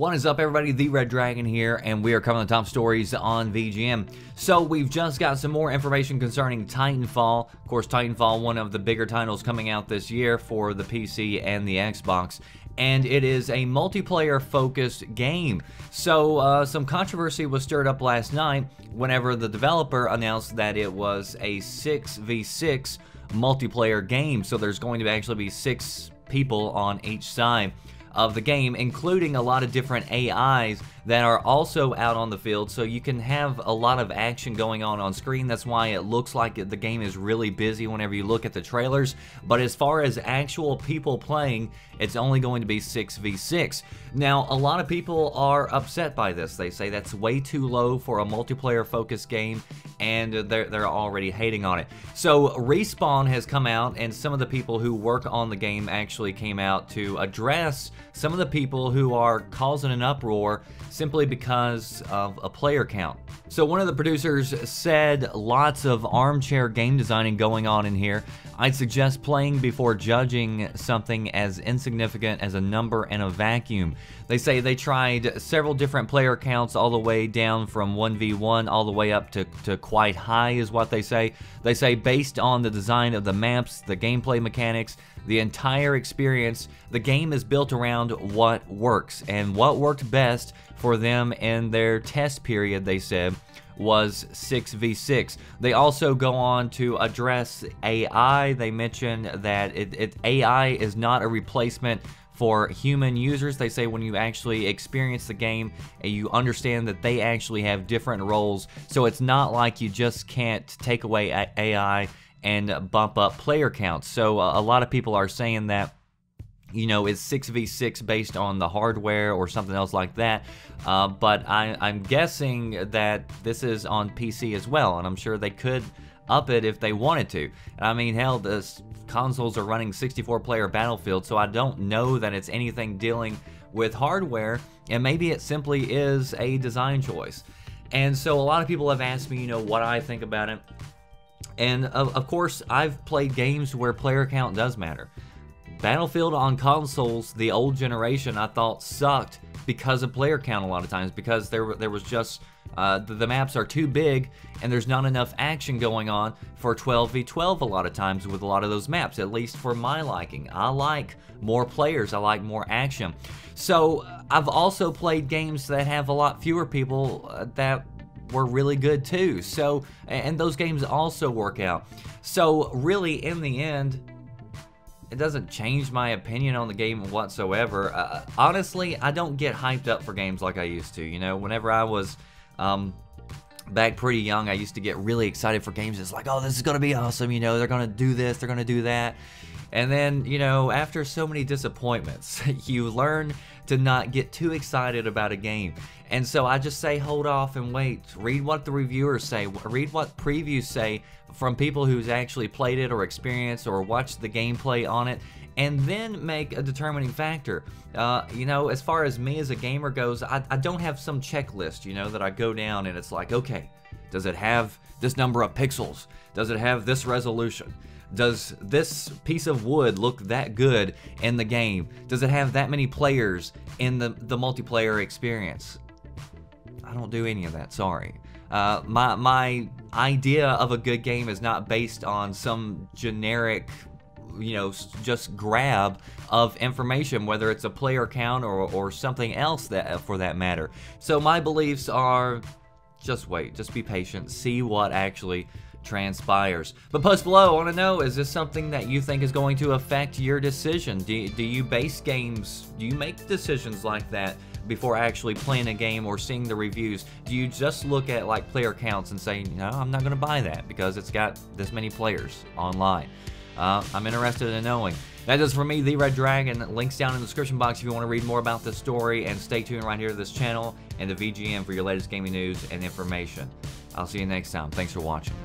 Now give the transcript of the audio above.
What is up, everybody? The Red Dragon here, and we are covering the top stories on VGM. So we've just got some more information concerning Titanfall. Of course, Titanfall, one of the bigger titles coming out this year for the PC and the Xbox. And it is a multiplayer-focused game. So some controversy was stirred up last night whenever the developer announced that it was a 6v6 multiplayer game. So there's going to actually be 6 people on each side of the game, including a lot of different AIs that are also out on the field, so you can have a lot of action going on screen. That's why it looks like the game is really busy whenever you look at the trailers. But as far as actual people playing, it's only going to be 6v6. Now, a lot of people are upset by this. They say that's way too low for a multiplayer focused game, and they're already hating on it. So Respawn has come out, and some of the people who work on the game actually came out to address some of the people who are causing an uproar simply because of a player count. So one of the producers said, lots of armchair game designing going on in here. I'd suggest playing before judging something as insignificant as a number in a vacuum. They say they tried several different player counts, all the way down from 1v1 all the way up to quite high is what they say. They say based on the design of the maps, the gameplay mechanics, the entire experience, the game is built around what works, and what worked best for them in their test period, they said, was 6v6. They also go on to address AI. They mention that AI is not a replacement for human users. They say when you actually experience the game and you understand that they actually have different roles, so it's not like you just can't take away AI and bump up player counts. So a lot of people are saying that, you know, it's 6v6 based on the hardware or something else like that. But I'm guessing that this is on PC as well, and I'm sure they could up it if they wanted to. I mean, hell, the consoles are running 64-player Battlefield, so I don't know that it's anything dealing with hardware, and maybe it simply is a design choice. And so a lot of people have asked me, you know, what I think about it. And of course, I've played games where player count does matter. Battlefield on consoles, the old generation, I thought sucked because of player count a lot of times, because there was just the maps are too big and there's not enough action going on for 12v12 a lot of times with a lot of those maps, at least for my liking. I like more players, I like more action. So I've also played games that have a lot fewer people that were really good too. So, and those games also work out. So really, in the end, it doesn't change my opinion on the game whatsoever. Honestly, I don't get hyped up for games like I used to. You know, whenever I was back pretty young, I used to get really excited for games. It's like, oh, this is gonna be awesome. You know, they're gonna do this, they're gonna do that. And then, you know, after so many disappointments, you learn to not get too excited about a game. And so I just say hold off and wait. Read what the reviewers say. Read what previews say from people who's actually played it or experienced or watched the gameplay on it, and then make a determining factor. You know, as far as me as a gamer goes, I don't have some checklist, you know, that I go down and it's like, okay, does it have this number of pixels? Does it have this resolution? Does this piece of wood look that good in the game? Does it have that many players in the multiplayer experience? I don't do any of that, sorry. My idea of a good game is not based on some generic, you know, just grab of information, whether it's a player count or something else that for that matter. So my beliefs are just wait, just be patient, see what actually transpires. But post below, I want to know, is this something that you think is going to affect your decision? Do you base games, do you make decisions like that before actually playing a game or seeing the reviews? Do you just look at like player counts and say, no, I'm not going to buy that because it's got this many players online? I'm interested in knowing. That does for me, The Red Dragon. Links down in the description box if you want to read more about this story, and stay tuned right here to this channel and the VGM for your latest gaming news and information. I'll see you next time. Thanks for watching.